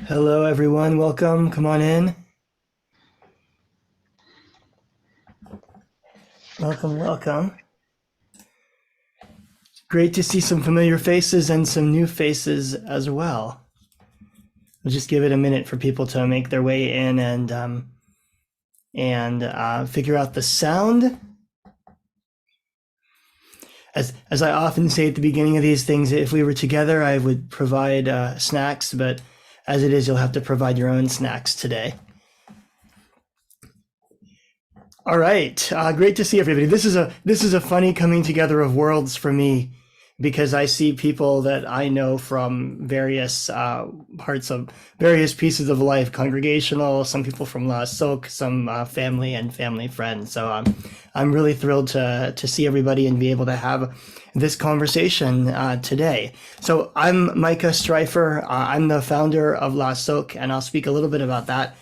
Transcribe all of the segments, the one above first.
Hello, everyone. Welcome. Come on in. Welcome, welcome. Great to see some familiar faces and some new faces as well. We'll just give it a minute for people to make their way in and figure out the sound. As I often say at the beginning of these things, if we were together, I would provide snacks, but as it is, you'll have to provide your own snacks today. All right, great to see everybody. This is a funny coming together of worlds for me, because I see people that I know from various parts of various pieces of life, congregational, some people from Laasok, some family and family friends. So I'm really thrilled to see everybody and be able to have this conversation today. So I'm Micah Streiffer. I'm the founder of Laasok, and I'll speak a little bit about that,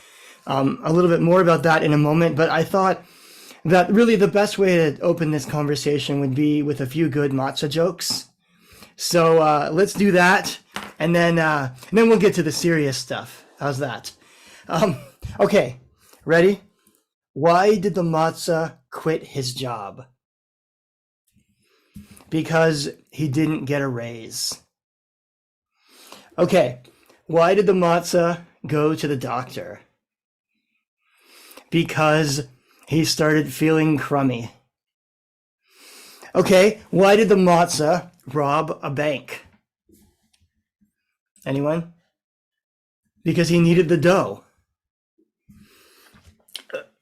a little bit more about that in a moment. But I thought that really the best way to open this conversation would be with a few good matzah jokes. So let's do that, and then we'll get to the serious stuff. How's that? Okay, ready? Why did the matzah quit his job? Because he didn't get a raise. Okay, why did the matzah go to the doctor? Because he started feeling crummy. Okay, why did the matzah rob a bank? Anyone? Because he needed the dough.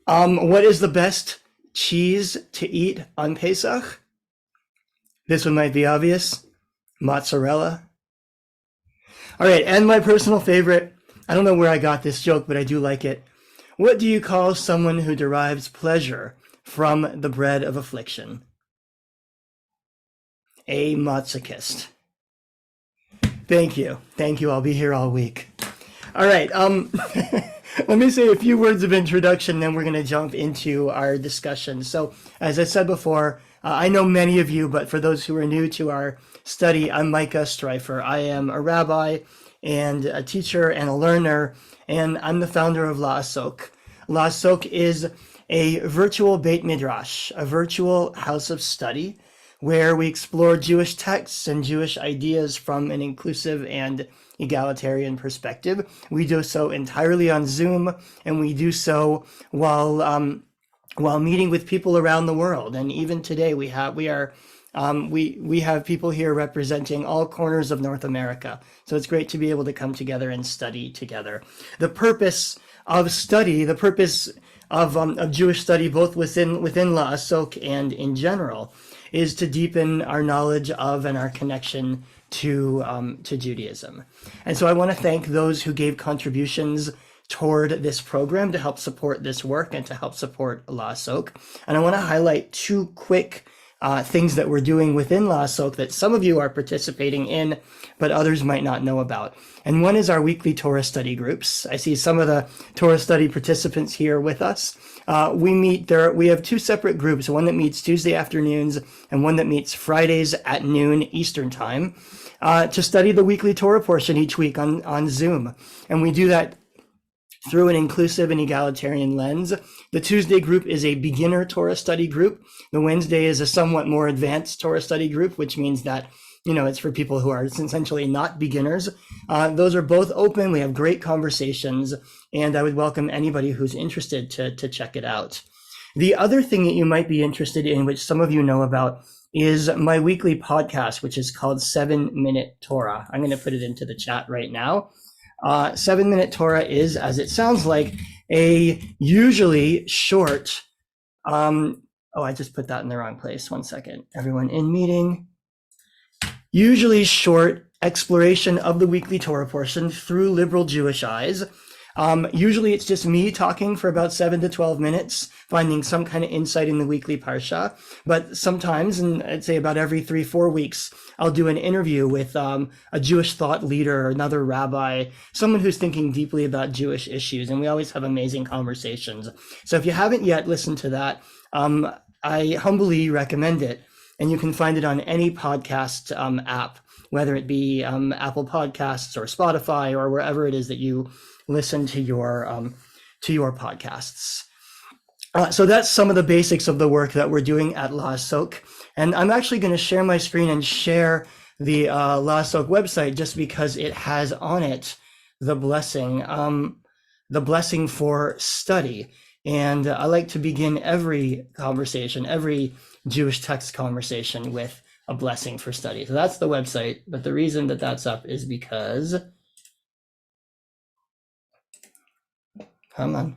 What is the best cheese to eat on Pesach? This one might be obvious. Mozzarella. All right, and my personal favorite, I don't know where I got this joke, but I do like it. What do you call someone who derives pleasure from the bread of affliction? A masochist. Thank you. I'll be here all week. All right. Let me say a few words of introduction, then we're going to jump into our discussion. So, as I said before, I know many of you, but for those who are new to our study, I'm Micah Streiffer. I am a rabbi and a teacher and a learner, and I'm the founder of Laasok. Laasok is a virtual Beit Midrash, a virtual house of study, where we explore Jewish texts and Jewish ideas from an inclusive and egalitarian perspective. We do so entirely on Zoom, and we do so while meeting with people around the world. And even today, we have people here representing all corners of North America. So it's great to be able to come together and study together. The purpose of study, the purpose of Jewish study, both within Laasok and in general, is to deepen our knowledge of and our connection to Judaism. And so I want to thank those who gave contributions toward this program to help support this work and to help support Laasok. And I want to highlight two quick things that we're doing within Laasok that some of you are participating in, but others might not know about. And one is our weekly Torah study groups. I see some of the Torah study participants here with us. We have two separate groups, one that meets Tuesday afternoons and one that meets Fridays at noon Eastern time, to study the weekly Torah portion each week on Zoom. And we do that through an inclusive and egalitarian lens. The Tuesday group is a beginner Torah study group. The Wednesday is a somewhat more advanced Torah study group, which means that, it's for people who are essentially not beginners. Those are both open. We have great conversations, and I would welcome anybody who's interested to check it out. The other thing that you might be interested in, which some of you know about, is my weekly podcast, which is called 7-Minute Torah. I'm going to put it into the chat right now. 7-Minute Torah is, as it sounds like, a usually short, I just put that in the wrong place. 1 second. Everyone in meeting. Usually short exploration of the weekly Torah portion through liberal Jewish eyes. Usually it's just me talking for about 7 to 12 minutes, finding some kind of insight in the weekly parsha. But sometimes, and I'd say about every 3-4 weeks, I'll do an interview with a Jewish thought leader, another rabbi, someone who's thinking deeply about Jewish issues. And we always have amazing conversations. So if you haven't yet listened to that, I humbly recommend it. and you can find it on any podcast app, whether it be Apple Podcasts or Spotify or wherever it is that you listen to your podcasts. So that's some of the basics of the work that we're doing at Laasok. And I'm actually going to share my screen and share the Laasok website just because it has on it the blessing for study. And I like to begin every conversation, every Jewish text conversation with a blessing for study. So that's the website. But the reason that that's up is because, come on.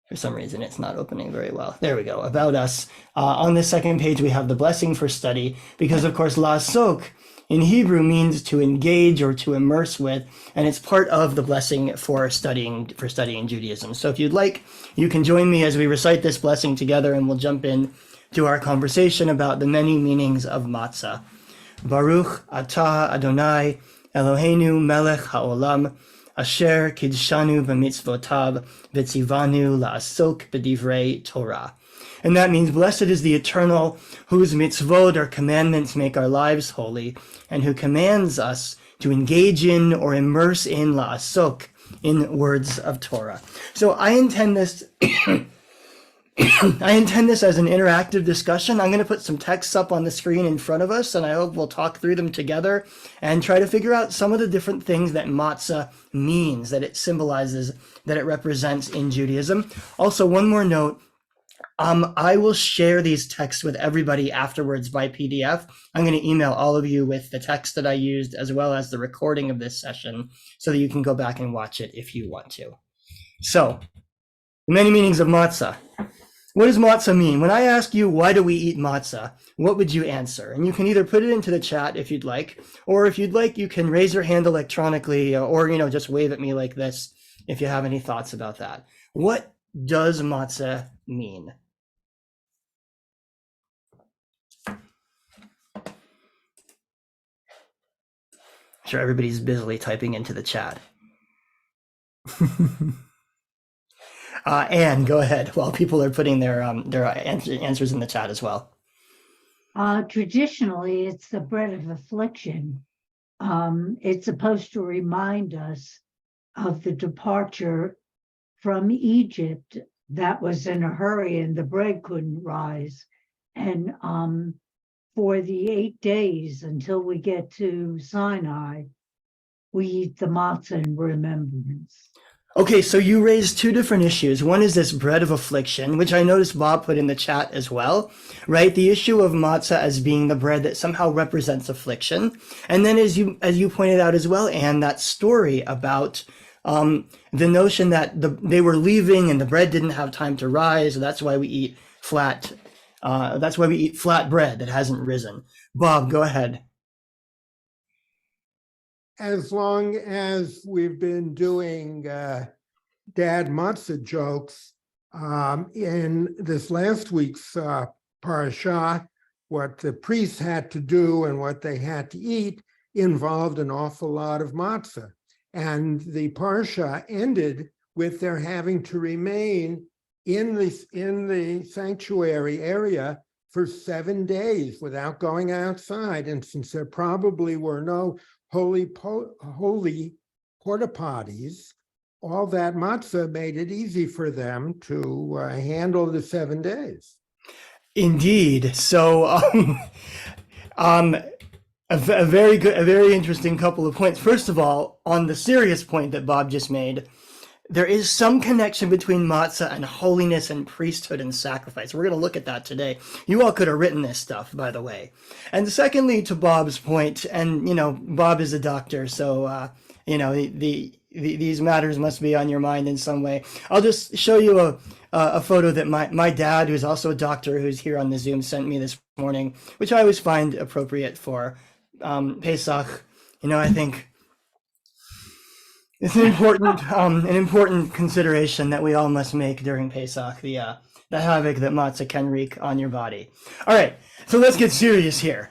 For some reason, it's not opening very well. There we go. About us. On the second page, we have the blessing for study, because, of course, Laasok in Hebrew means to engage or to immerse with, and it's part of the blessing for studying Judaism. So if you'd like, you can join me as we recite this blessing together, and we'll jump in to our conversation about the many meanings of Matzah. Baruch atah Adonai Eloheinu melech haolam, Asher kidshanu b'mitzvotav v'tzivanu la'asok b'divrei Torah. And that means, blessed is the Eternal, whose mitzvot or commandments make our lives holy, and who commands us to engage in or immerse in la'asok, in words of Torah. So I intend this as an interactive discussion. I'm going to put some texts up on the screen in front of us, and I hope we'll talk through them together and try to figure out some of the different things that matzah means, that it symbolizes, that it represents in Judaism. Also, one more note. I will share these texts with everybody afterwards by PDF. I'm going to email all of you with the text that I used, as well as the recording of this session, so that you can go back and watch it if you want to. So, the many meanings of matzah. What does matzah mean? When I ask you, why do we eat matzah? What would you answer? And you can either put it into the chat if you'd like, or if you'd like, you can raise your hand electronically, or, just wave at me like this if you have any thoughts about that. What does matzah mean? I'm sure everybody's busily typing into the chat. Anne, go ahead while people are putting their answers in the chat as well. Traditionally, it's the bread of affliction. It's supposed to remind us of the departure from Egypt that was in a hurry and the bread couldn't rise. And for the 8 days until we get to Sinai, we eat the matzah in remembrance. Okay, so you raised two different issues. One is this bread of affliction, which I noticed Bob put in the chat as well, right? The issue of matzah as being the bread that somehow represents affliction. And then as you pointed out as well, Anne, that story about the notion that they were leaving and the bread didn't have time to rise. So that's why we eat flat bread that hasn't risen. Bob, go ahead. As long as we've been doing dad matzah jokes, in this last week's parashah, what the priests had to do and what they had to eat involved an awful lot of matzah. And the parashah ended with their having to remain in the sanctuary area for 7 days without going outside. And since there probably were no holy porta potties, all that matzah made it easy for them to handle the 7 days. Indeed. So, a very interesting couple of points. First of all, on the serious point that Bob just made, there is some connection between matzah and holiness and priesthood and sacrifice. We're going to look at that today. You all could have written this stuff, by the way. And secondly, to Bob's point, and Bob is a doctor, so these matters must be on your mind in some way. I'll just show you a photo that my dad, who's also a doctor, who's here on the Zoom, sent me this morning, which I always find appropriate for Pesach. I think it's an important consideration that we all must make during Pesach, the havoc that matzah can wreak on your body. All right, so let's get serious here.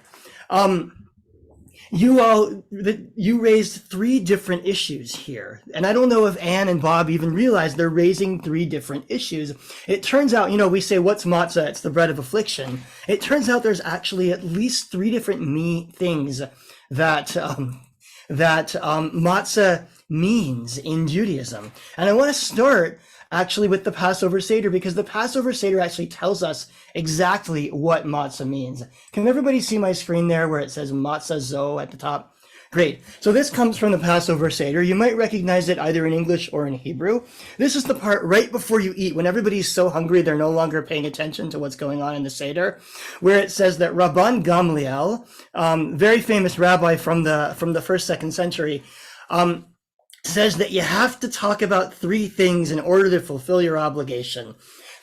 you raised three different issues here. And I don't know if Anne and Bob even realize they're raising three different issues. It turns out, we say, what's matzah? It's the bread of affliction. It turns out there's actually at least three different things that matzah means in Judaism. And I want to start actually with the Passover Seder, because the Passover Seder actually tells us exactly what matzah means. Can everybody see my screen there where it says matzah zo at the top? Great. So this comes from the Passover Seder. You might recognize it either in English or in Hebrew. This is the part right before you eat, when everybody's so hungry they're no longer paying attention to what's going on in the Seder, where it says that Rabban Gamliel, very famous rabbi from the first, second century, says that you have to talk about three things in order to fulfill your obligation.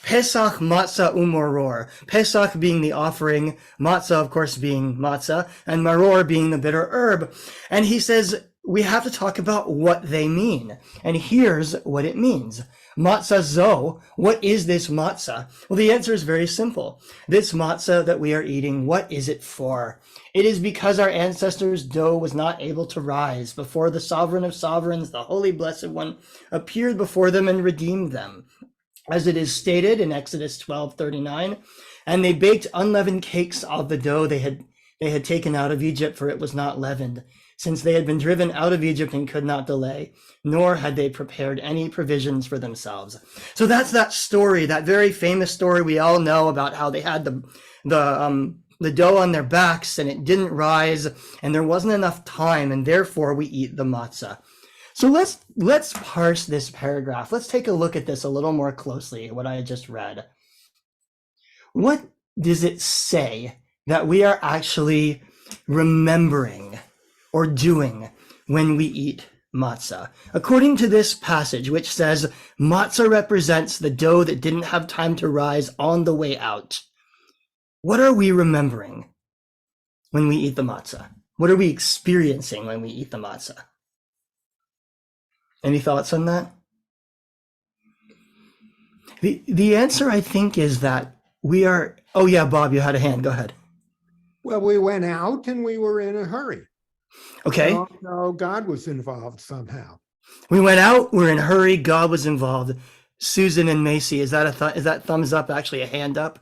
Pesach, matzah, umoror. Pesach being the offering, matzah, of course, being matzah, and maror being the bitter herb. And he says we have to talk about what they mean. And here's what it means. Matzah zo, what is this matzah? Well, the answer is very simple. This matzah that we are eating, what is it for? It is because our ancestors' dough was not able to rise before the sovereign of sovereigns, the Holy Blessed One, appeared before them and redeemed them. As it is stated in Exodus 12:39, and they baked unleavened cakes of the dough they had taken out of Egypt, for it was not leavened, since they had been driven out of Egypt and could not delay, nor had they prepared any provisions for themselves. So that's that story, that very famous story we all know about how they had the dough on their backs and it didn't rise and there wasn't enough time, and therefore we eat the matzah. So let's parse this paragraph. Let's take a look at this a little more closely, what I just read. What does it say that we are actually remembering or doing when we eat matzah? According to this passage, which says matzah represents the dough that didn't have time to rise on the way out, what are we remembering when we eat the matzah? What are we experiencing when we eat the matzah? Any thoughts on that? The answer, I think, is that we are... Oh, yeah, Bob, you had a hand. Go ahead. Well, we went out and we were in a hurry. Okay. No, God was involved somehow. We went out, we're in a hurry, God was involved. Susan and Macy, is that thumbs up actually a hand up?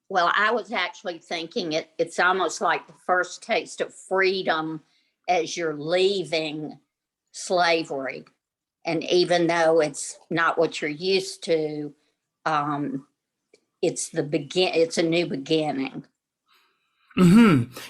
Well, I was actually thinking it's almost like the first taste of freedom as you're leaving slavery. And even though it's not what you're used to, it's a new beginning.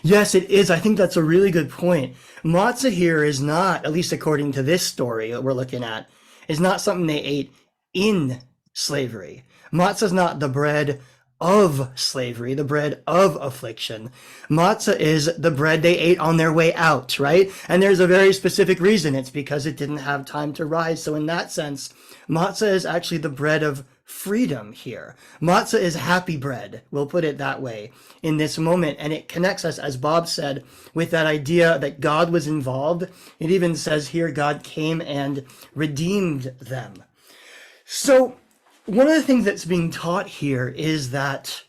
Yes, it is. I think that's a really good point. Matzah here is not, at least according to this story that we're looking at, is not something they ate in slavery. Matzah is not the bread of slavery, the bread of affliction. Matzah is the bread they ate on their way out, right? And there's a very specific reason. It's because it didn't have time to rise. So in that sense, matzah is actually the bread of freedom here. Matzah is happy bread, we'll put it that way, in this moment. And it connects us, as Bob said, with that idea that God was involved. It even says here, God came and redeemed them. So one of the things that's being taught here is that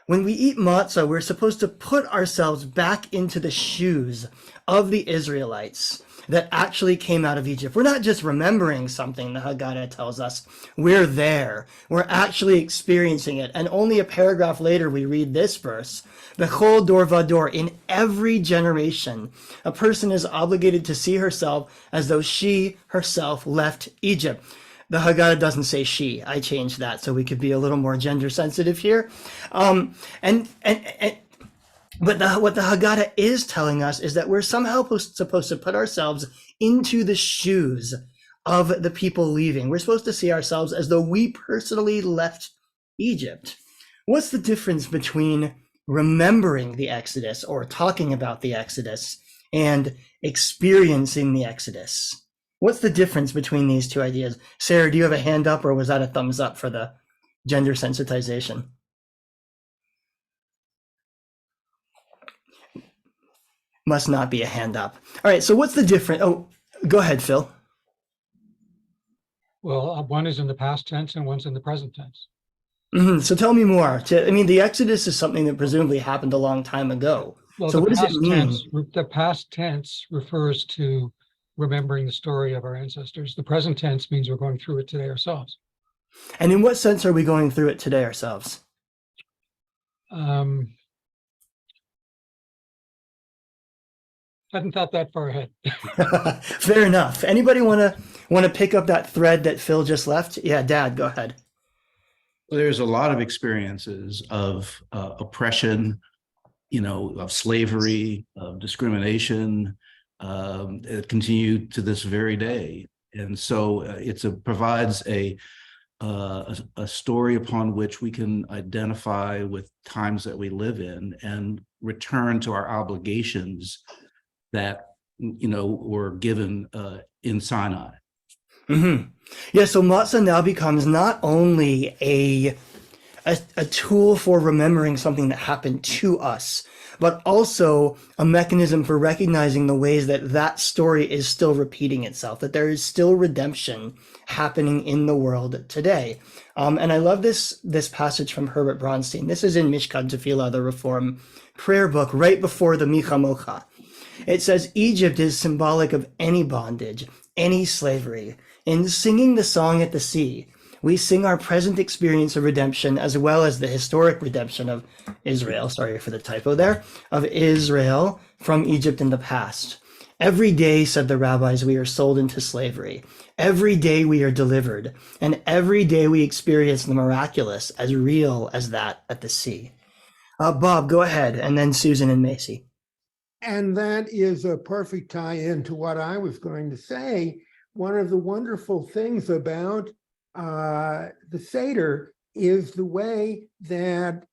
when we eat matzah, we're supposed to put ourselves back into the shoes of the Israelites that actually came out of Egypt. We're not just remembering something, the Haggadah tells us. We're there. We're actually experiencing it. And only a paragraph later, we read this verse, Bechol dor vador, in every generation, a person is obligated to see herself as though she herself left Egypt. The Haggadah doesn't say she. I changed that so we could be a little more gender sensitive here. But what the Haggadah is telling us is that we're somehow supposed to put ourselves into the shoes of the people leaving. We're supposed to see ourselves as though we personally left Egypt. What's the difference between remembering the Exodus or talking about the Exodus and experiencing the Exodus? What's the difference between these two ideas? Sarah, do you have a hand up, or was that a thumbs up for the gender sensitization? Must not be a hand up. All right, so what's the difference? Oh, go ahead, Phil. Well, one is in the past tense and one's in the present tense. So tell me more. I mean, the Exodus is something that presumably happened a long time ago. Well, So what does it mean? The past tense refers to remembering the story of our ancestors. The present tense means we're going through it today ourselves. And in what sense are we going through it today ourselves? Hadn't thought that far ahead. Fair enough. Anybody want to pick up that thread that Phil just left? Yeah, Dad, go ahead. There's a lot of experiences of oppression, of slavery, of discrimination, that continue to this very day. And so it provides a story upon which we can identify with times that we live in and return to our obligations that, were given in Sinai. Mm-hmm. Yeah, so matzah now becomes not only a tool for remembering something that happened to us, but also a mechanism for recognizing the ways that that story is still repeating itself, that there is still redemption happening in the world today. And I love this passage from Herbert Bronstein. This is in Mishkan Tefillah, the Reform prayer book, right before the Micha Mocha. It says, Egypt is symbolic of any bondage, any slavery. In singing the song at the sea, we sing our present experience of redemption as well as the historic redemption of Israel, sorry for the typo there, of Israel from Egypt in the past. Every day, said the rabbis, we are sold into slavery. Every day we are delivered, and every day we experience the miraculous as real as that at the sea. Bob, go ahead, and then Susan and Macy. And that is a perfect tie-in to what I was going to say. One of the wonderful things about the Seder is the way that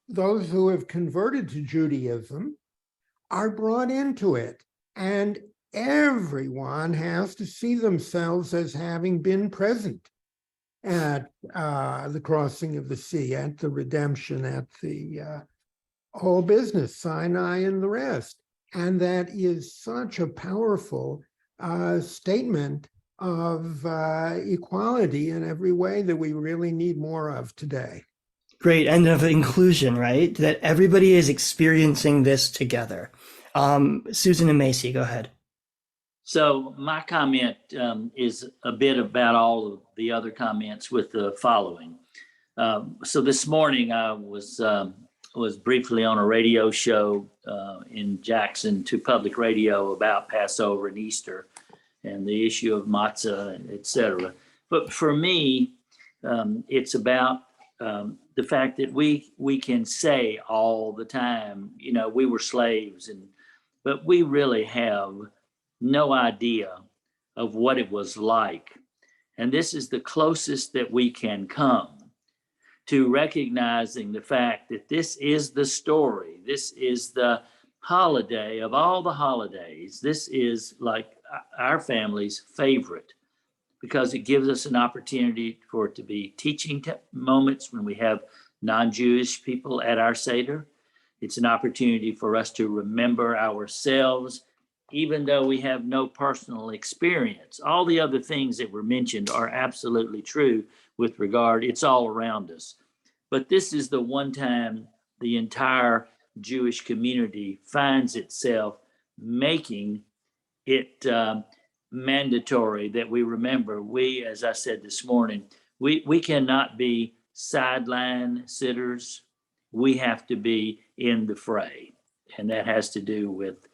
those who have converted to Judaism are brought into it. And everyone has to see themselves as having been present at the crossing of the sea, at the redemption, at the whole business, Sinai and the rest. And that is such a powerful statement of equality in every way that we really need more of today. Great, and of inclusion, right? That everybody is experiencing this together. Susan and Macy, go ahead. So my comment is a bit about all of the other comments with the following. So this morning I was briefly on a radio show in Jackson to public radio about Passover and Easter and the issue of matzah, et cetera. But for me, it's about the fact that we can say all the time, we were slaves, but we really have no idea of what it was like. And this is the closest that we can come to recognizing the fact that this is the story. This is the holiday of all the holidays. This is like our family's favorite because it gives us an opportunity for it to be teaching moments when we have non-Jewish people at our Seder. It's an opportunity for us to remember ourselves, even though we have no personal experience. All the other things that were mentioned are absolutely true with regard, it's all around us. But this is the one time the entire Jewish community finds itself making it mandatory that we remember. We, as I said this morning, we cannot be sideline sitters. We have to be in the fray. And that has to do with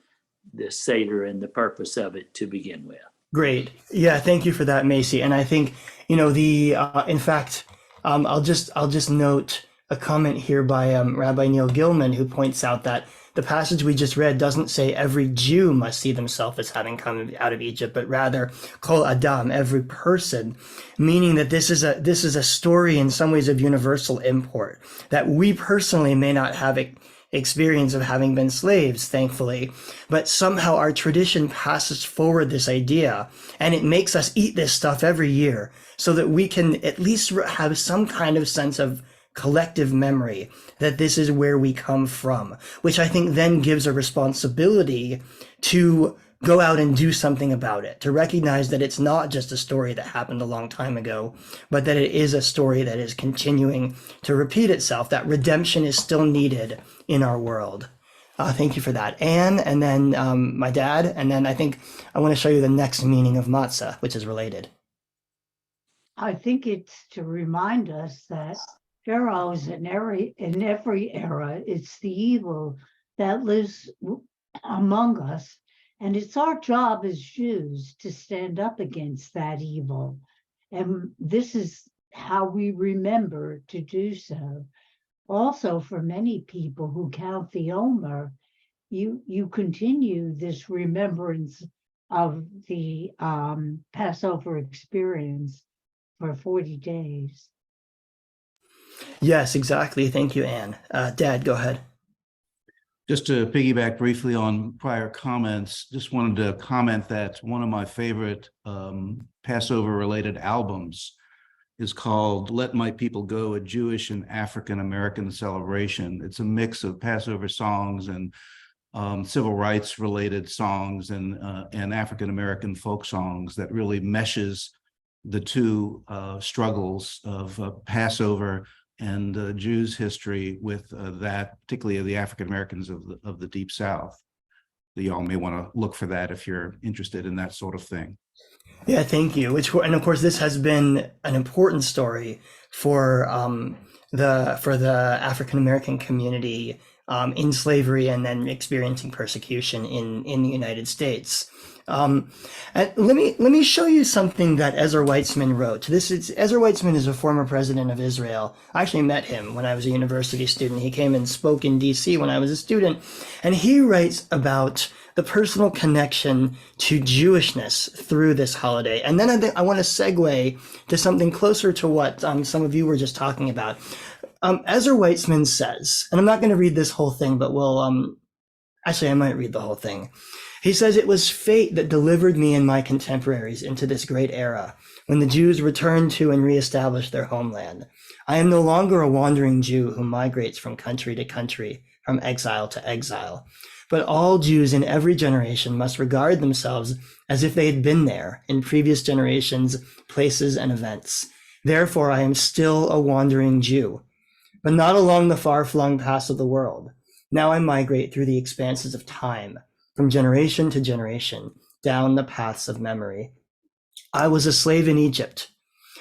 the Seder and the purpose of it to begin with. Great. Yeah, thank you for that, Macy. And I think, in fact, I'll just note a comment here by Rabbi Neil Gilman, who points out that the passage we just read doesn't say every Jew must see themselves as having come out of Egypt, but rather kol adam, every person, meaning that this is a story in some ways of universal import, that we personally may not have experience of having been slaves, thankfully, but somehow our tradition passes forward this idea and it makes us eat this stuff every year so that we can at least have some kind of sense of collective memory that this is where we come from, which I think then gives a responsibility to go out and do something about it, to recognize that it's not just a story that happened a long time ago, but that it is a story that is continuing to repeat itself, that redemption is still needed in our world. Thank you for that, Anne, and then my dad, and then I think I want to show you the next meaning of matzah, which is related. I think it's to remind us that pharaohs in every era, it's the evil that lives among us. And it's our job as Jews to stand up against that evil. And this is how we remember to do so. Also, for many people who count the Omer, you continue this remembrance of the Passover experience for 40 days. Yes, exactly. Thank you, Anne. Dad, go ahead. Just to piggyback briefly on prior comments, just wanted to comment that one of my favorite Passover-related albums is called Let My People Go, a Jewish and African-American celebration. It's a mix of Passover songs and civil rights-related songs and African-American folk songs that really meshes the two struggles of Passover and Jews' history with that, particularly of the African Americans of the Deep South. Y'all may want to look for that if you're interested in that sort of thing. Yeah, thank you. And of course, this has been an important story for the African American community in slavery and then experiencing persecution in the United States. And let me show you something that Ezra Weitzman wrote. Ezra Weitzman is a former president of Israel. I actually met him when I was a university student. He came and spoke in DC when I was a student, and he writes about the personal connection to Jewishness through this holiday. And then I want to segue to something closer to what some of you were just talking about. Ezra Weitzman says, and I'm not going to read this whole thing, but actually I might read the whole thing. He says, "It was fate that delivered me and my contemporaries into this great era, when the Jews returned to and reestablished their homeland. I am no longer a wandering Jew who migrates from country to country, from exile to exile. But all Jews in every generation must regard themselves as if they had been there in previous generations, places, and events. Therefore, I am still a wandering Jew, but not along the far-flung paths of the world. Now I migrate through the expanses of time, from generation to generation, down the paths of memory. I was a slave in Egypt.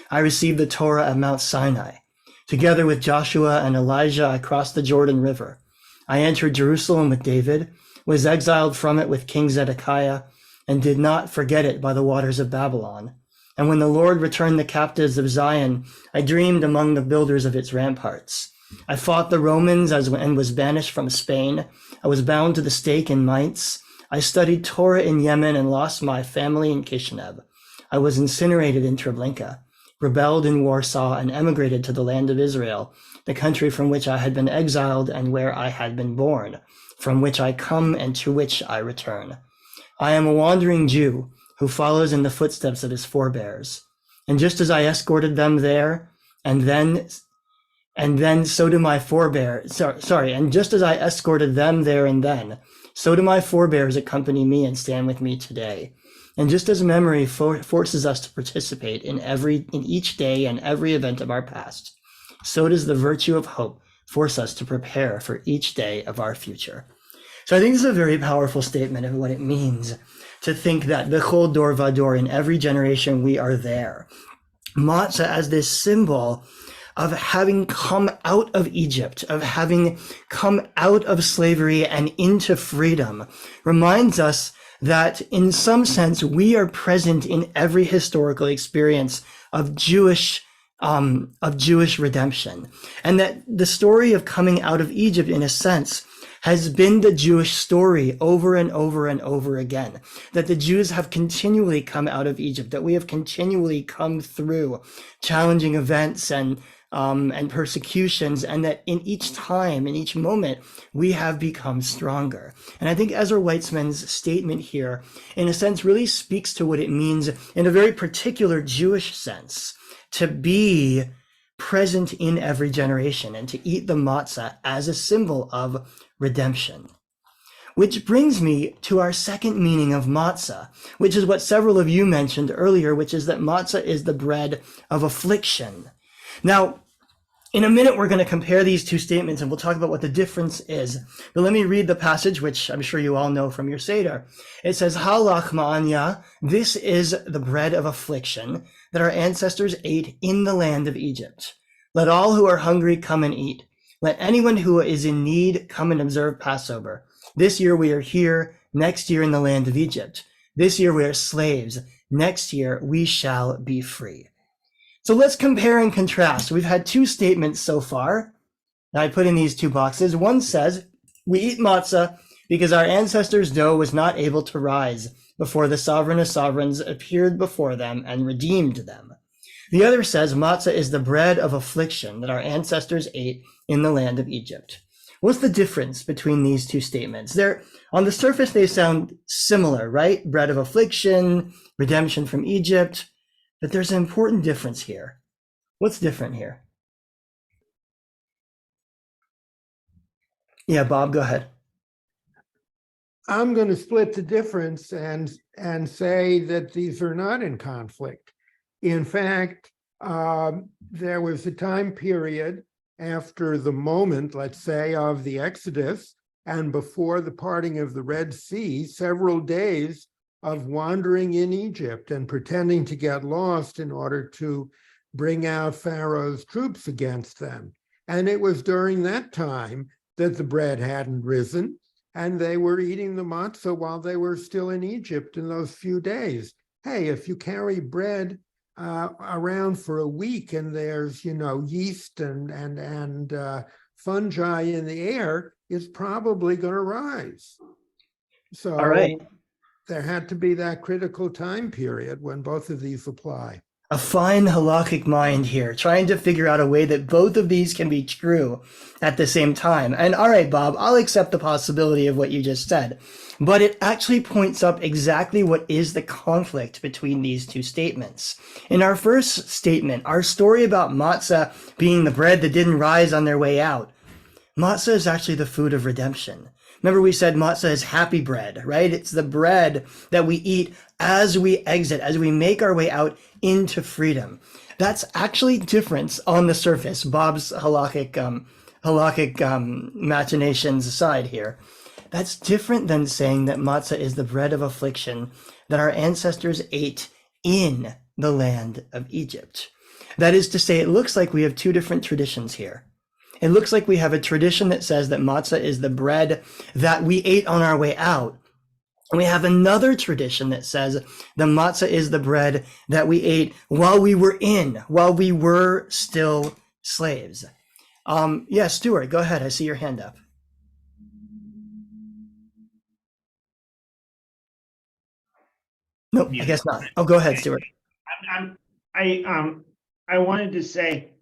I received the Torah at Mount Sinai. Together with Joshua and Elijah, I crossed the Jordan River. I entered Jerusalem with David, was exiled from it with King Zedekiah, and did not forget it by the waters of Babylon. And when the Lord returned the captives of Zion, I dreamed among the builders of its ramparts. I fought the Romans and was banished from Spain. I was bound to the stake in Mainz. I studied Torah in Yemen and lost my family in Kishinev. I was incinerated in Treblinka, rebelled in Warsaw, and emigrated to the land of Israel, the country from which I had been exiled and where I had been born, from which I come and to which I return. I am a wandering Jew who follows in the footsteps of his forebears. And just as I escorted them there, and then so do my forebears, and just as I escorted them there and then, so do my forebears accompany me and stand with me today. And just as memory forces us to participate in each day and every event of our past, so does the virtue of hope force us to prepare for each day of our future." So I think this is a very powerful statement of what it means to think that b'chol dor vador, in every generation we are there. Matzah as this symbol of having come out of Egypt, of having come out of slavery and into freedom, reminds us that in some sense we are present in every historical experience of Jewish redemption. And that the story of coming out of Egypt, in a sense, has been the Jewish story over and over and over again. That the Jews have continually come out of Egypt, that we have continually come through challenging events and persecutions, and that in each time, in each moment, we have become stronger. And I think Ezra Weitzman's statement here, in a sense, really speaks to what it means in a very particular Jewish sense, to be present in every generation and to eat the matzah as a symbol of redemption. Which brings me to our second meaning of matzah, which is what several of you mentioned earlier, which is that matzah is the bread of affliction. Now, in a minute, we're going to compare these two statements and we'll talk about what the difference is. But let me read the passage, which I'm sure you all know from your Seder. It says, Halach ma'anya, this is the bread of affliction that our ancestors ate in the land of Egypt. Let all who are hungry come and eat. Let anyone who is in need come and observe Passover. This year we are here, next year in the land of Egypt. This year we are slaves. Next year we shall be free. So let's compare and contrast. We've had two statements so far. Now I put in these two boxes. One says, we eat matzah because our ancestors' dough was not able to rise before the sovereign of sovereigns appeared before them and redeemed them. The other says, matzah is the bread of affliction that our ancestors ate in the land of Egypt. What's the difference between these two statements? On the surface, they sound similar, right? Bread of affliction, redemption from Egypt. But there's an important difference here. What's different here? Yeah, Bob, go ahead. I'm going to split the difference and say that these are not in conflict. In fact, there was a time period after the moment, let's say, of the Exodus and before the parting of the Red Sea, several days of wandering in Egypt and pretending to get lost in order to bring out Pharaoh's troops against them. And it was during that time that the bread hadn't risen, and they were eating the matzah while they were still in Egypt in those few days. Hey, if you carry bread around for a week and there's, yeast and fungi in the air, it's probably going to rise. So, all right. There had to be that critical time period when both of these apply. A fine halakhic mind here, trying to figure out a way that both of these can be true at the same time. And all right, Bob, I'll accept the possibility of what you just said, but it actually points up exactly what is the conflict between these two statements. In our first statement, our story about matzah being the bread that didn't rise on their way out, matzah is actually the food of redemption. Remember, we said matzah is happy bread, right? It's the bread that we eat as we exit, as we make our way out into freedom. That's actually different on the surface, Bob's halakhic machinations aside here. That's different than saying that matzah is the bread of affliction that our ancestors ate in the land of Egypt. That is to say, it looks like we have two different traditions here. It looks like we have a tradition that says that matzah is the bread that we ate on our way out. And we have another tradition that says the matzah is the bread that we ate while we were still slaves. Yeah, Stuart, go ahead. I see your hand up. Nope, I guess not. Oh, go ahead, Stuart. I wanted to say,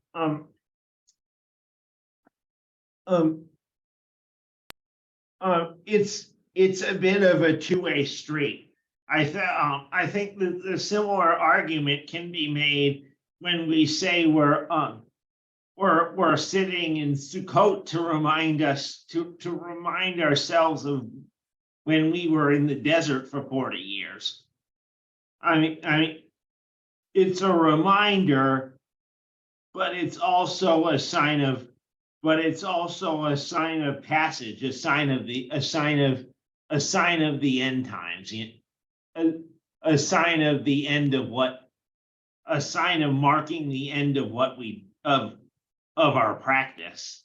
it's a bit of a two-way street. I think that the similar argument can be made when we say we're sitting in Sukkot to remind us to remind ourselves of when we were in the desert for 40 years. I mean, it's a reminder, but it's also a sign of passage, a sign of the end times, a sign of the end of a sign of marking the end of of our practice.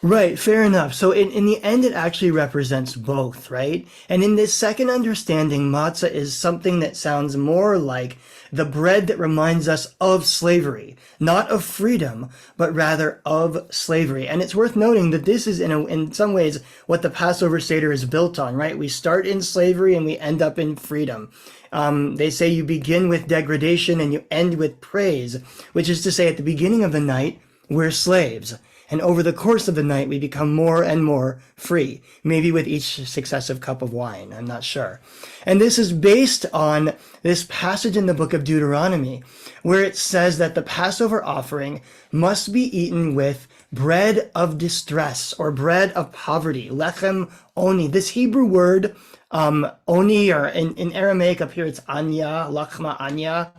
Right, fair enough. So in the end, it actually represents both, right? And in this second understanding, matzah is something that sounds more like the bread that reminds us of slavery, not of freedom, but rather of slavery. And it's worth noting that this is in some ways what the Passover Seder is built on, right? We start in slavery and we end up in freedom. They say you begin with degradation and you end with praise, which is to say at the beginning of the night, we're slaves. And over the course of the night, we become more and more free, maybe with each successive cup of wine. I'm not sure. And this is based on this passage in the book of Deuteronomy, where it says that the Passover offering must be eaten with bread of distress or bread of poverty, lechem oni. This Hebrew word, oni, or in Aramaic up here, it's anya, lachma anya,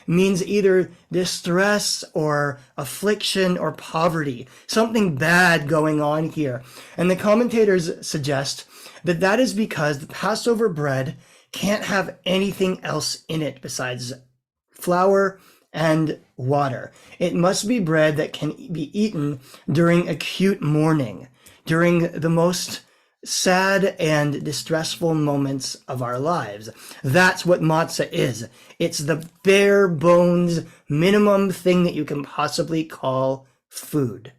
means either distress or affliction or poverty, something bad going on here. And the commentators suggest that that is because the Passover bread can't have anything else in it besides flour and water. It must be bread that can be eaten during acute mourning, during the most sad and distressful moments of our lives. That's what matzah is. It's the bare bones minimum thing that you can possibly call food.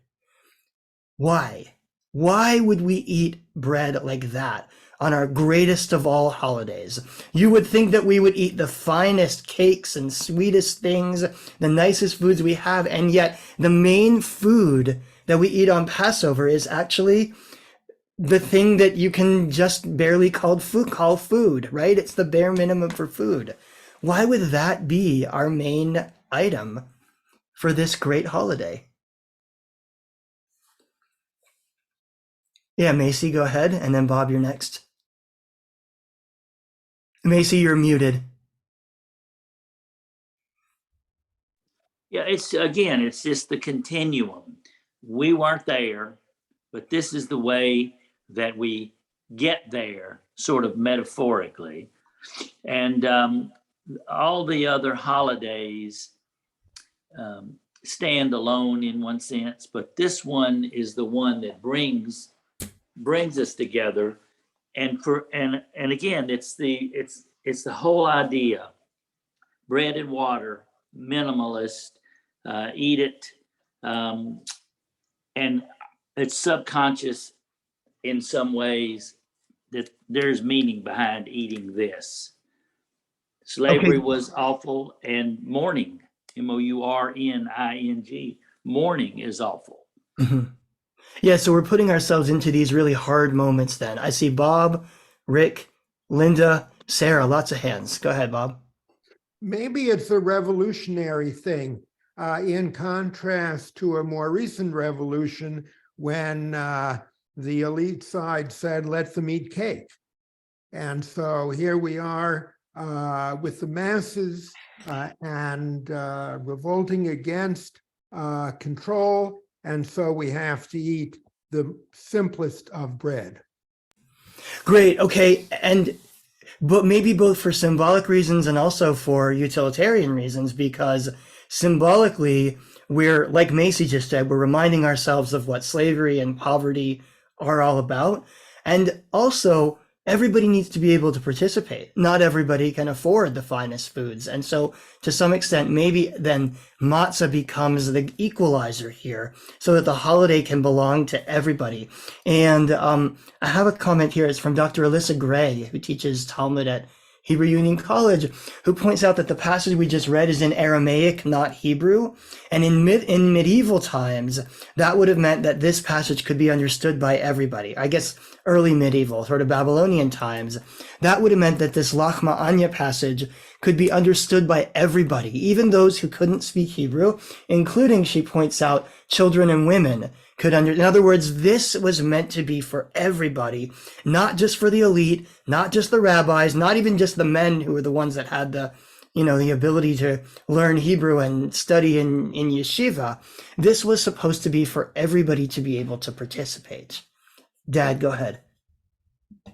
Why? Why would we eat bread like that on our greatest of all holidays? You would think that we would eat the finest cakes and sweetest things, the nicest foods we have, and yet the main food that we eat on Passover is actually the thing that you can just barely call food, right? It's the bare minimum for food. Why would that be our main item for this great holiday? Yeah, Macy, go ahead. And then Bob, you're next. Macy, you're muted. Yeah, it's just the continuum. We weren't there, but this is the way that we get there, sort of metaphorically. And all the other holidays stand alone in one sense, but this one is the one that brings us together. And again, it's the whole idea: bread and water, minimalist, eat it, and it's subconscious in some ways that there's meaning behind eating this. Slavery was awful, and mourning, mourning, mourning is awful. Mm-hmm. Yeah, so we're putting ourselves into these really hard moments then. I see Bob, Rick, Linda, Sarah, lots of hands. Go ahead, Bob. Maybe it's a revolutionary thing, in contrast to a more recent revolution when the elite side said, let them eat cake. And so here we are with the masses and revolting against control. And so we have to eat the simplest of bread. Great. Okay. But maybe both for symbolic reasons and also for utilitarian reasons, because symbolically, we're, like Macy just said, we're reminding ourselves of what slavery and poverty are all about. And also, everybody needs to be able to participate. Not everybody can afford the finest foods. And so to some extent, maybe then matzah becomes the equalizer here so that the holiday can belong to everybody. And I have a comment here. It's from Dr. Alyssa Gray, who teaches Talmud at Hebrew Union College, who points out that the passage we just read is in Aramaic, not Hebrew. And in medieval times, that would have meant that this passage could be understood by everybody. I guess early medieval, sort of Babylonian times, that would have meant that this Lachma Anya passage could be understood by everybody, even those who couldn't speak Hebrew, including, she points out, children and women could in other words, this was meant to be for everybody, not just for the elite, not just the rabbis, not even just the men who were the ones that had the ability to learn Hebrew and study in yeshiva. This was supposed to be for everybody to be able to participate. Dad, go ahead.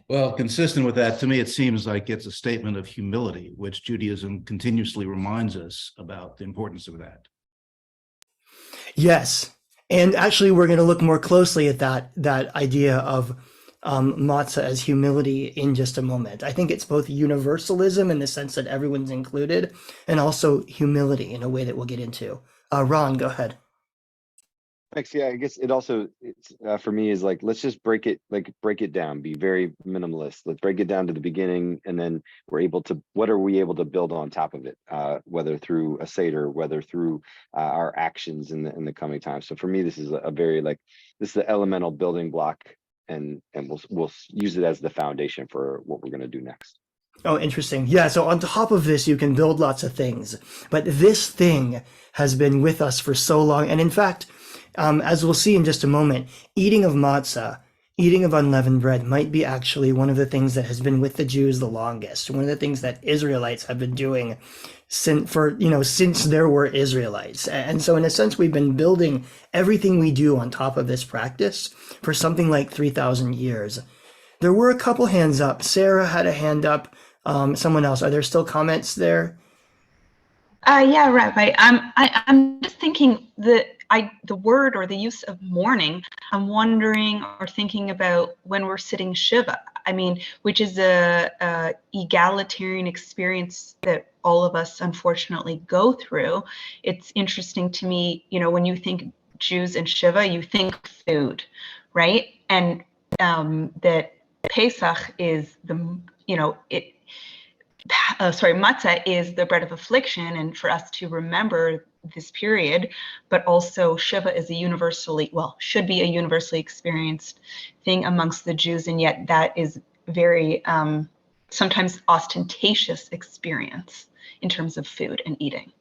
Well, consistent with that, to me, it seems like it's a statement of humility, which Judaism continuously reminds us about the importance of that. Yes. And actually, we're going to look more closely at that idea of matzah as humility in just a moment. I think it's both universalism in the sense that everyone's included, and also humility in a way that we'll get into. Ron, go ahead. Thanks. Yeah, I guess it also it's for me is like let's just break it down, be very minimalist. Let's break it down to the beginning, and then what are we able to build on top of it? Whether through a Seder, whether through our actions in the coming time. So for me, this is a very this is the elemental building block, and we'll use it as the foundation for what we're going to do next. Oh, interesting. Yeah, so on top of this, you can build lots of things. But this thing has been with us for so long. And in fact, as we'll see in just a moment, eating of matzah, eating of unleavened bread might be actually one of the things that has been with the Jews the longest. One of the things that Israelites have been doing since there were Israelites. And so in a sense, we've been building everything we do on top of this practice for something like 3,000 years. There were a couple hands up. Sarah had a hand up. Someone else. Are there still comments there? Yeah, Rabbi. I'm just thinking the word or the use of mourning. I'm wondering or thinking about when we're sitting Shiva. I mean, which is a egalitarian experience that all of us unfortunately go through. It's interesting to me, when you think Jews and Shiva, you think food, right? And that Pesach is Matzah is the bread of affliction, and for us to remember this period, but also Shiva is should be a universally experienced thing amongst the Jews, and yet that is very sometimes ostentatious experience in terms of food and eating.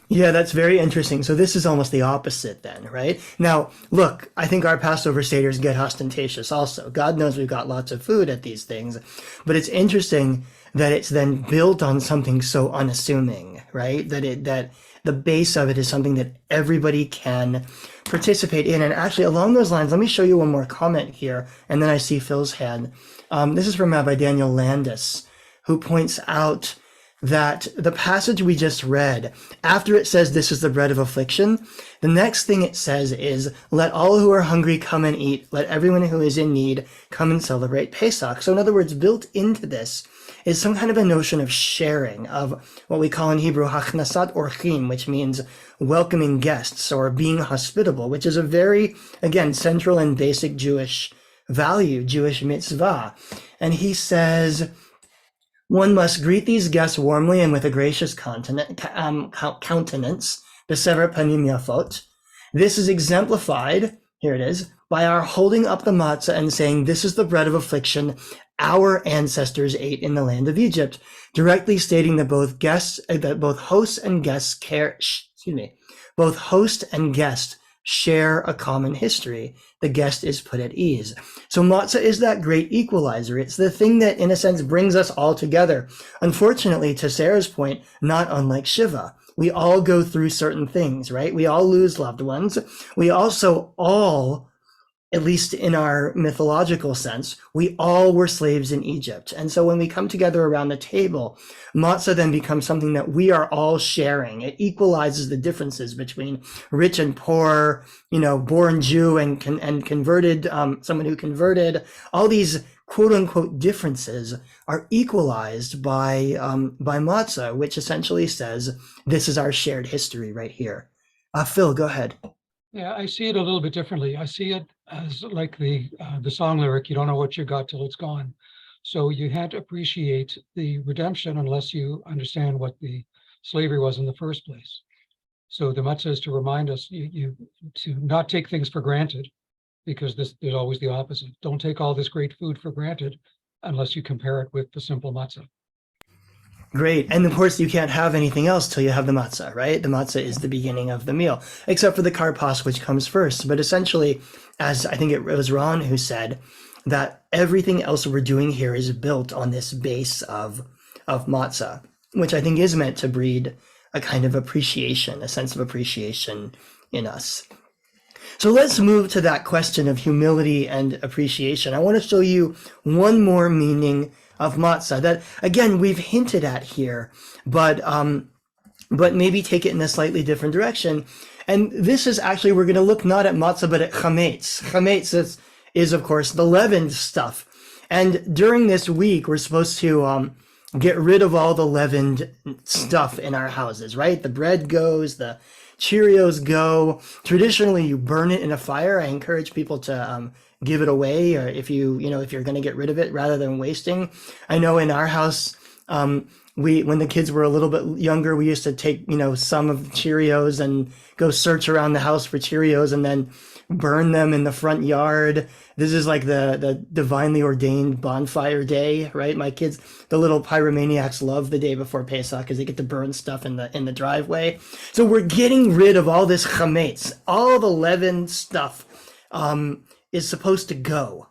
Yeah, that's very interesting. So this is almost the opposite then, right? Now, look, I think our Passover Seders get ostentatious also. God knows we've got lots of food at these things, but it's interesting that it's then built on something so unassuming, right? That the base of it is something that everybody can participate in. And actually, along those lines, let me show you one more comment here, and then I see Phil's hand. This is from Rabbi Daniel Landis, who points out that the passage we just read, after it says this is the bread of affliction, the next thing it says is, let all who are hungry come and eat, let everyone who is in need come and celebrate Pesach. So in other words, built into this is some kind of a notion of sharing, of what we call in Hebrew hachnasat orchim, which means welcoming guests or being hospitable, which is a very, again, central and basic Jewish value, Jewish mitzvah. And he says, one must greet these guests warmly and with a gracious countenance, besever panim yafot. This is exemplified, here it is, by our holding up the matzah and saying, this is the bread of affliction our ancestors ate in the land of Egypt, directly stating that both host and guest share a common history. The guest is put at ease. So matzah is that great equalizer. It's the thing that, in a sense, brings us all together. Unfortunately, to Sarah's point, not unlike Shiva. We all go through certain things, right? We all lose loved ones. We also all, at least in our mythological sense, we all were slaves in Egypt. And so when we come together around the table, matzah then becomes something that we are all sharing. It equalizes the differences between rich and poor, born Jew and converted, someone who converted. All these quote unquote differences are equalized by matzah, which essentially says, this is our shared history right here. Phil, go ahead. Yeah, I see it a little bit differently. I see it as like the song lyric, you don't know what you got till it's gone. So you had to appreciate the redemption unless you understand what the slavery was in the first place. So the matzah is to remind us you to not take things for granted, because this is always the opposite. Don't take all this great food for granted unless you compare it with the simple matzah. Great. And of course, you can't have anything else till you have the matzah, right? The matzah is the beginning of the meal, except for the karpas, which comes first. But essentially, as I think it was Ron who said, that everything else we're doing here is built on this base of matzah, which I think is meant to breed a kind of appreciation, a sense of appreciation in us. So let's move to that question of humility and appreciation. I want to show you one more meaning of matzah that, again, we've hinted at here, but maybe take it in a slightly different direction. And this is actually, we're going to look not at matzah, but at chametz. Chametz is of course, the leavened stuff. And during this week, we're supposed to get rid of all the leavened stuff in our houses, right? The bread goes, the Cheerios go. Traditionally, you burn it in a fire. I encourage people to give it away, or if if you're going to get rid of it rather than wasting. I know in our house, when the kids were a little bit younger, we used to take, some of the Cheerios and go search around the house for Cheerios and then burn them in the front yard. This is like the divinely ordained bonfire day, right? My kids, the little pyromaniacs, love the day before Pesach because they get to burn stuff in the driveway. So we're getting rid of all this chametz. All the leavened stuff is supposed to go.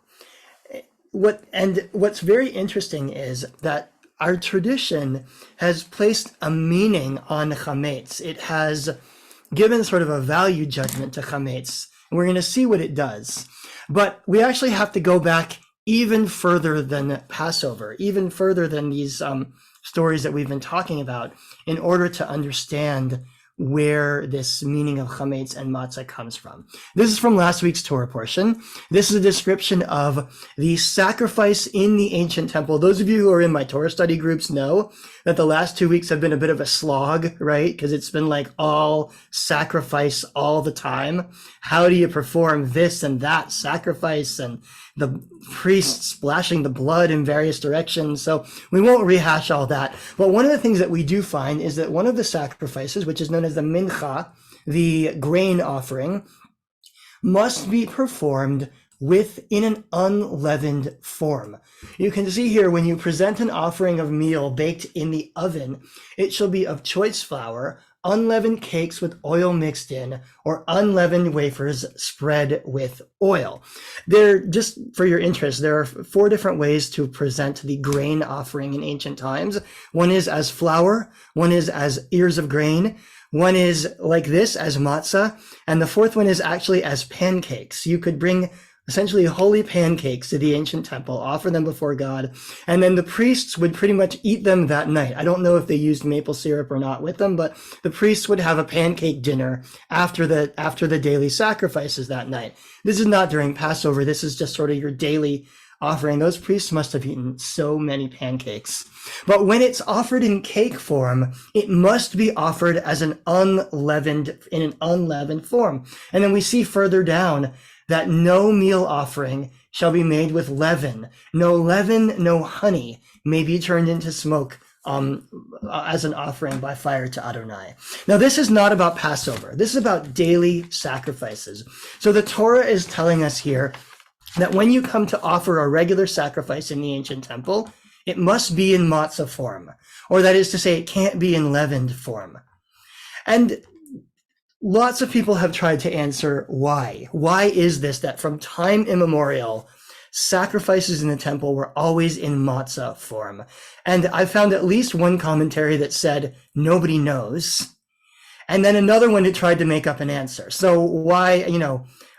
What's very interesting is that our tradition has placed a meaning on chametz. It has given sort of a value judgment to chametz. And we're going to see what it does. But we actually have to go back even further than Passover, even further than these stories that we've been talking about, in order to understand where this meaning of chametz and matzah comes from. This is from last week's Torah portion. This is a description of the sacrifice in the ancient temple. Those of you who are in my Torah study groups know that the last 2 weeks have been a bit of a slog, right? Because it's been like all sacrifice all the time. How do you perform this and that sacrifice, and the priests splashing the blood in various directions? So we won't rehash all that. But one of the things that we do find is that one of the sacrifices, which is known as the mincha, the grain offering, must be performed in an unleavened form. You can see here, when you present an offering of meal baked in the oven, it shall be of choice flour, unleavened cakes with oil mixed in, or unleavened wafers spread with oil. Just for your interest, there are 4 different ways to present the grain offering in ancient times. One is as flour, one is as ears of grain, one is like this as matzah, and the 4th one is actually as pancakes. You could bring essentially holy pancakes to the ancient temple, offer them before God, and then the priests would pretty much eat them that night. I don't know if they used maple syrup or not with them, but the priests would have a pancake dinner after the daily sacrifices that night. This is not during Passover. This is just sort of your daily offering. Those priests must have eaten so many pancakes. But when it's offered in cake form, it must be offered as in an unleavened form. And then we see further down that no meal offering shall be made with leaven. No leaven, no honey may be turned into smoke as an offering by fire to Adonai. Now, this is not about Passover. This is about daily sacrifices. So the Torah is telling us here that when you come to offer a regular sacrifice in the ancient temple, it must be in matzah form, or that is to say, it can't be in leavened form. And lots of people have tried to answer why. Why is this that from time immemorial, sacrifices in the temple were always in matzah form? And I found at least one commentary that said nobody knows, and then another one that tried to make up an answer. So why,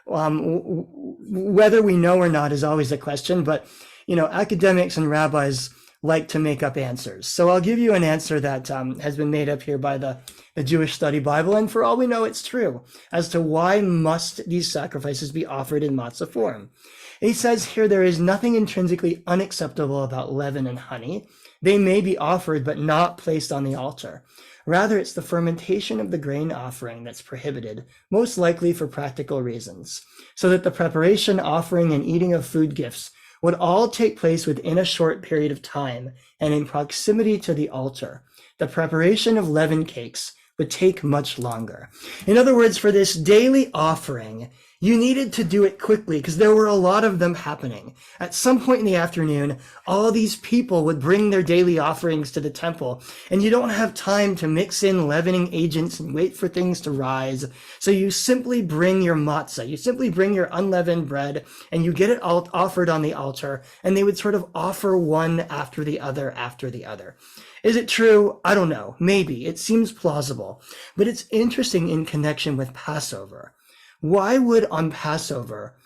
whether we know or not is always a question, but academics and rabbis like to make up answers. So I'll give you an answer that has been made up here by the Jewish Study Bible, and for all we know, it's true, as to why must these sacrifices be offered in matzah form. He says here, there is nothing intrinsically unacceptable about leaven and honey. They may be offered, but not placed on the altar. Rather, it's the fermentation of the grain offering that's prohibited, most likely for practical reasons, so that the preparation, offering, and eating of food gifts would all take place within a short period of time and in proximity to the altar. The preparation of leavened cakes would take much longer. In other words, for this daily offering, you needed to do it quickly because there were a lot of them happening. At some point in the afternoon, all these people would bring their daily offerings to the temple, and you don't have time to mix in leavening agents and wait for things to rise. So you simply bring your matzah, you simply bring your unleavened bread, and you get it all offered on the altar, and they would sort of offer one after the other after the other. Is it true? I don't know. Maybe. It seems plausible. But it's interesting in connection with Passover. Why would on Passover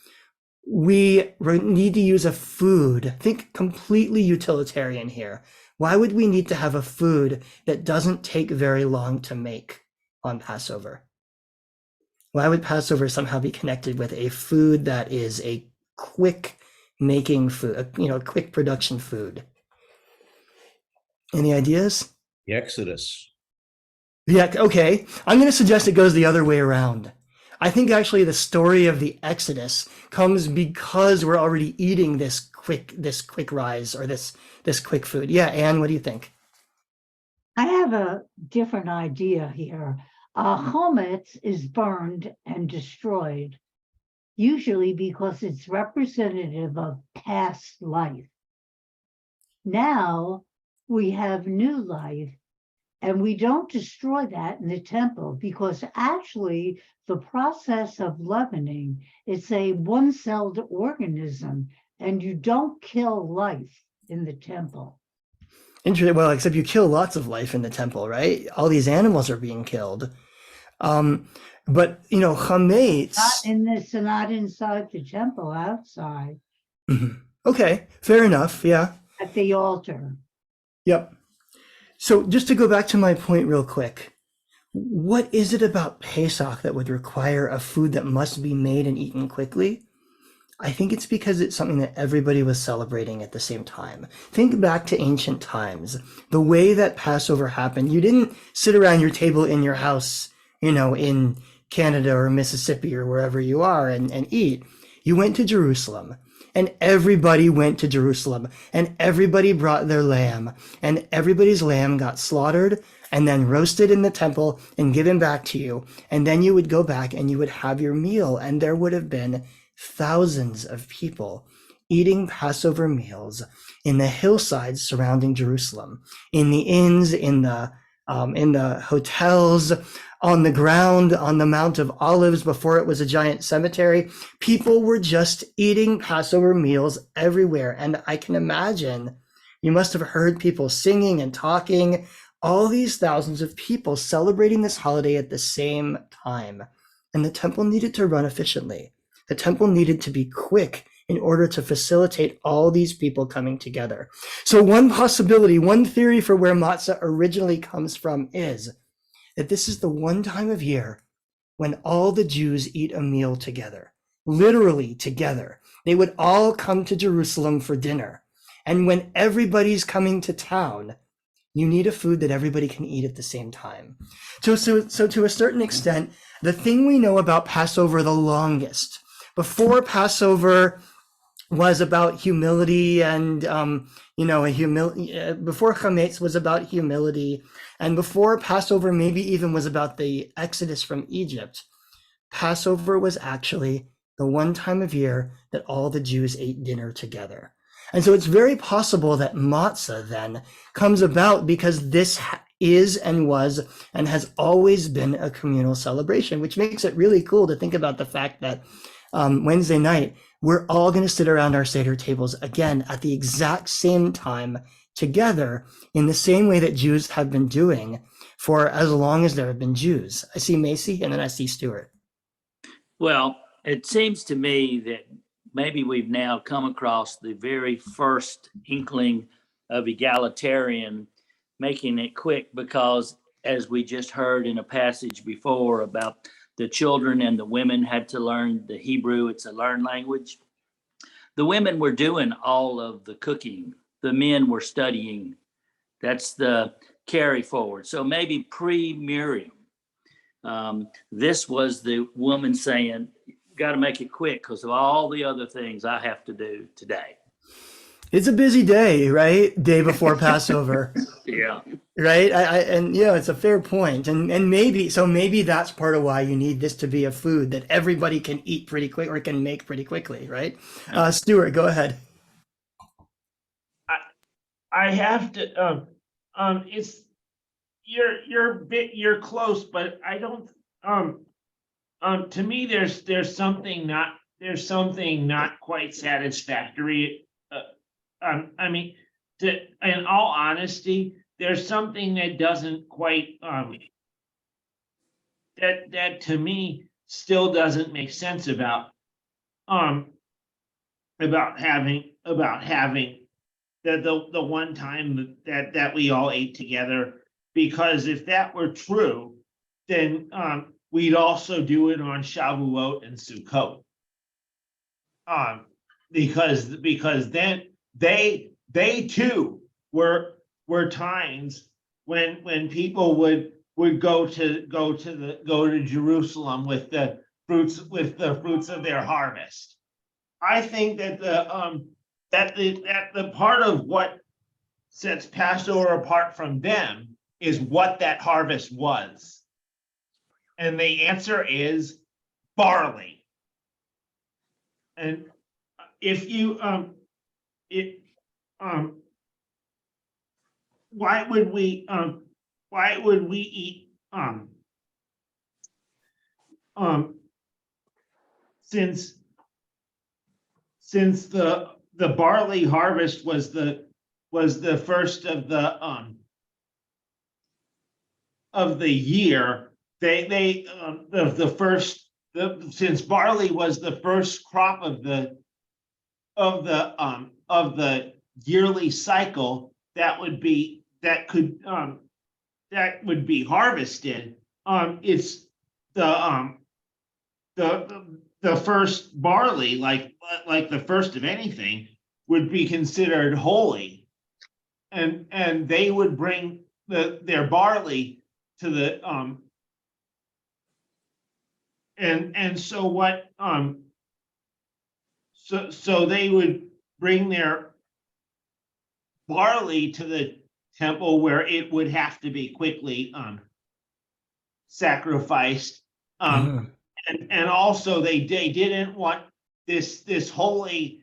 we need to use a food? Think completely utilitarian here. Why would we need to have a food that doesn't take very long to make on Passover? Why would Passover somehow be connected with a food that is a quick making food, a quick production food? Any ideas? The Exodus. Yeah, okay. I'm going to suggest it goes the other way around. I think actually the story of the Exodus comes because we're already eating this quick rise, or this quick food. Yeah, Anne, what do you think? I have a different idea here. Chometz is burned and destroyed, usually because it's representative of past life. Now we have new life, and we don't destroy that in the temple, because actually the process of leavening is a one-celled organism, and you don't kill life in the temple. Interesting. Well, except you kill lots of life in the temple, right? All these animals are being killed. But Not chametz. in this, not inside the temple, outside Mhm. Okay, fair enough. Yeah. at the altar. Yep. So just to go back to my point real quick, what is it about Pesach that would require a food that must be made and eaten quickly? I think it's because it's something that everybody was celebrating at the same time. Think back to ancient times. The way that Passover happened, you didn't sit around your table in your house, in Canada or Mississippi or wherever you are and eat. You went to Jerusalem, and everybody went to Jerusalem, and everybody brought their lamb, and everybody's lamb got slaughtered and then roasted in the temple and given back to you. And then you would go back and you would have your meal, and there would have been thousands of people eating Passover meals in the hillsides surrounding Jerusalem, in the inns, in the hotels, on the ground, on the Mount of Olives before it was a giant cemetery. People were just eating Passover meals everywhere. And I can imagine you must have heard people singing and talking, all these thousands of people celebrating this holiday at the same time. And the temple needed to run efficiently. The temple needed to be quick in order to facilitate all these people coming together. So one possibility, one theory for where matzah originally comes from is that this is the one time of year when all the Jews eat a meal together, literally together. They would all come to Jerusalem for dinner. And when everybody's coming to town, you need a food that everybody can eat at the same time. So to a certain extent, the thing we know about Passover the longest, before Passover was about humility and, before chametz was about humility, and before Passover maybe even was about the Exodus from Egypt, Passover was actually the one time of year that all the Jews ate dinner together. And so it's very possible that matzah then comes about because this is and was and has always been a communal celebration, which makes it really cool to think about the fact that Wednesday night, we're all going to sit around our Seder tables again at the exact same time together in the same way that Jews have been doing for as long as there have been Jews. I see Macy and then I see Stuart. Well, it seems to me that maybe we've now come across the very first inkling of egalitarian, making it quick, because as we just heard in a passage before about the children and the women had to learn the Hebrew, it's a learned language. The women were doing all of the cooking. The men were studying. That's the carry forward. So maybe pre-Miriam, this was the woman saying, got to make it quick because of all the other things I have to do today. It's a busy day, right? Day before Passover. Yeah. Right. It's a fair point. And maybe that's part of why you need this to be a food that everybody can eat pretty quick or can make pretty quickly. Right. Stuart, go ahead. I have to, it's, you're close, but I don't, to me, there's something not quite satisfactory. In all honesty, there's something that doesn't quite, that to me still doesn't make sense about having the one time that we all ate together, because if that were true, then we'd also do it on Shavuot and Sukkot. Because then they too were times when people would would go to Jerusalem with the fruits of their harvest. I think that the part of what sets Passover apart from them is what that harvest was. And the answer is barley. And if you why would we eat since the barley harvest was the first of the year, since barley was the first crop of the yearly cycle that would be harvested. It's the first barley, like the first of anything, would be considered holy, and they would bring their barley to the and so what so they would bring their barley to the temple, where it would have to be quickly sacrificed, and also they didn't want this holy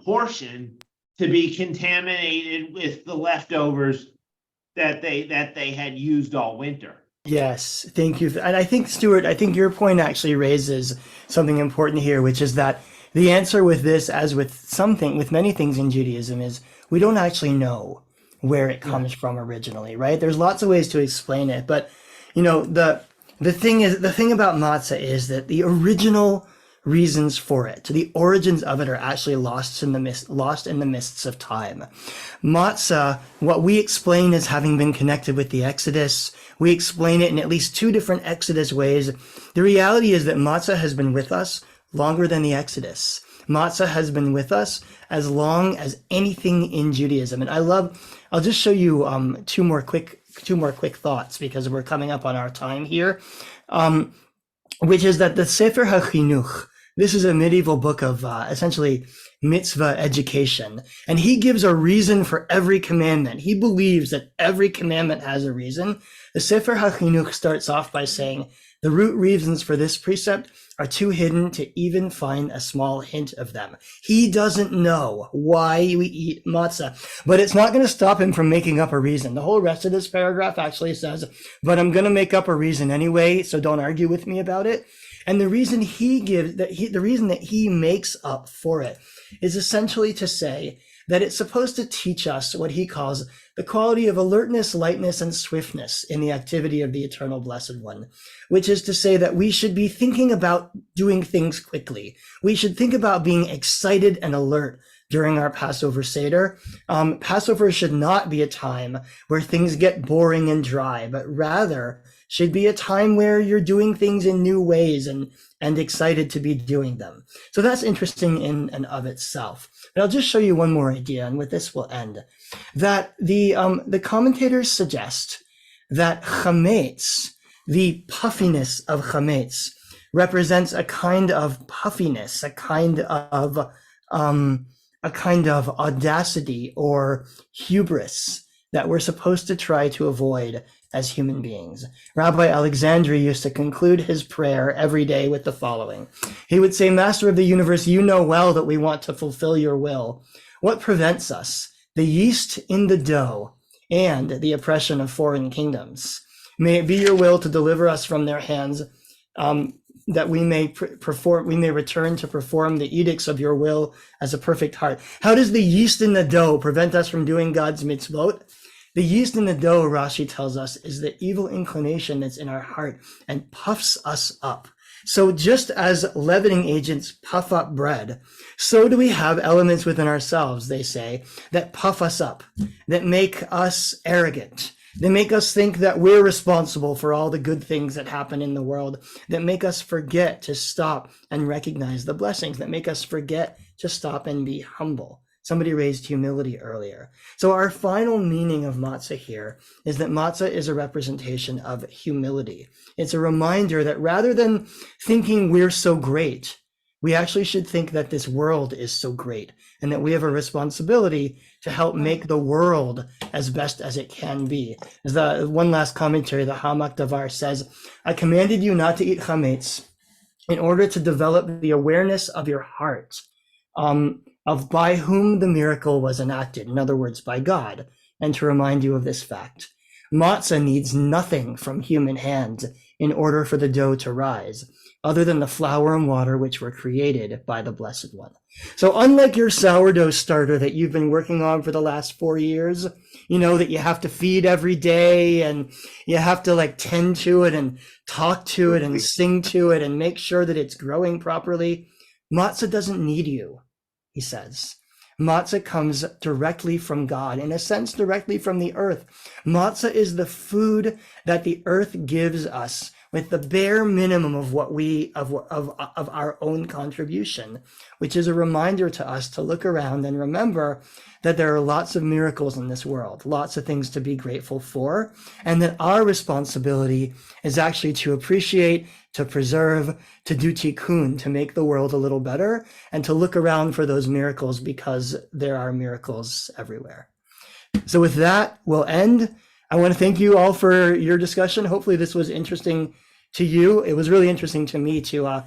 portion to be contaminated with the leftovers that they had used all winter. Yes, thank you. And I think, Stuart, I think your point actually raises something important here, which is that the answer with this, as with many things in Judaism, is we don't actually know where it comes from originally, right? There's lots of ways to explain it, but the thing about matzah is that the original reasons for it, the origins of it, are actually lost in the mists of time. Matzah, what we explain as having been connected with the Exodus, we explain it in at least two different Exodus ways. The reality is that matzah has been with us longer than the Exodus. Matzah has been with us as long as anything in Judaism. And I'll just show you two more quick thoughts, because we're coming up on our time here, which is that the Sefer HaChinuch, this is a medieval book of essentially mitzvah education, and he gives a reason for every commandment. He believes that every commandment has a reason. The Sefer HaChinuch starts off by saying, the root reasons for this precept are too hidden to even find a small hint of them. He doesn't know why we eat matzah, but it's not going to stop him from making up a reason. The whole rest of this paragraph actually says, but I'm going to make up a reason anyway, so don't argue with me about it. And the reason the reason that he makes up for it is essentially to say that it's supposed to teach us what he calls the quality of alertness, lightness, and swiftness in the activity of the Eternal Blessed One, which is to say that we should be thinking about doing things quickly. We should think about being excited and alert during our Passover Seder. Passover should not be a time where things get boring and dry, but rather should be a time where you're doing things in new ways and excited to be doing them. So that's interesting in and of itself. But I'll just show you one more idea, and with this we'll end. That the commentators suggest that chametz, the puffiness of chametz, represents a kind of puffiness, a kind of audacity or hubris that we're supposed to try to avoid as human beings. Rabbi Alexandri used to conclude his prayer every day with the following. He would say, Master of the universe, you know well that we want to fulfill your will. What prevents us? The yeast in the dough and the oppression of foreign kingdoms. May it be your will to deliver us from their hands, that we may return to perform the edicts of your will as a perfect heart. How does the yeast in the dough prevent us from doing God's mitzvot? The yeast in the dough, Rashi tells us, is the evil inclination that's in our heart and puffs us up. So just as leavening agents puff up bread, so do we have elements within ourselves, they say, that puff us up, that make us arrogant. They make us think that we're responsible for all the good things that happen in the world, that make us forget to stop and recognize the blessings, that make us forget to stop and be humble. Somebody raised humility earlier. So our final meaning of matzah here is that matzah is a representation of humility. It's a reminder that rather than thinking we're so great, we actually should think that this world is so great and that we have a responsibility to help make the world as best as it can be. As the one last commentary, the Hamak Davar says, I commanded you not to eat chametz in order to develop the awareness of your heart, of by whom the miracle was enacted, in other words, by God, and to remind you of this fact. Matzah needs nothing from human hands in order for the dough to rise, other than the flour and water which were created by the Blessed One. So unlike your sourdough starter that you've been working on for the last 4 years, that you have to feed every day and you have to tend to it and talk to it and sing to it and make sure that it's growing properly, matzah doesn't need you, he says. Matzah comes directly from God, in a sense, directly from the earth. Matzah is the food that the earth gives us with the bare minimum of what of our own contribution, which is a reminder to us to look around and remember that there are lots of miracles in this world, lots of things to be grateful for, and that our responsibility is actually to appreciate, to preserve, to do tikkun, to make the world a little better, and to look around for those miracles because there are miracles everywhere. So with that, we'll end. I want to thank you all for your discussion. Hopefully this was interesting to you. It was really interesting to me to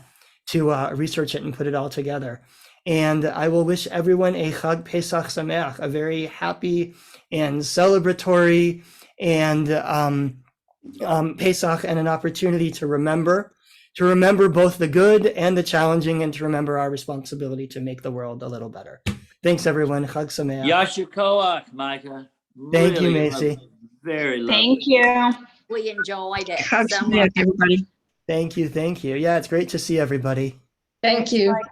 research it and put it all together. And I will wish everyone a Chag Pesach Sameach, a very happy and celebratory and Pesach, and an opportunity to remember both the good and the challenging, and to remember our responsibility to make the world a little better. Thanks, everyone. Chag Sameach. Yasher Koach, Micah. Thank you, Really Macy. lovely. Very lovely. Thank you. We enjoyed it Hug so Smith, much. everybody. Thank you. Yeah, it's great to see everybody. Thank you. Micah.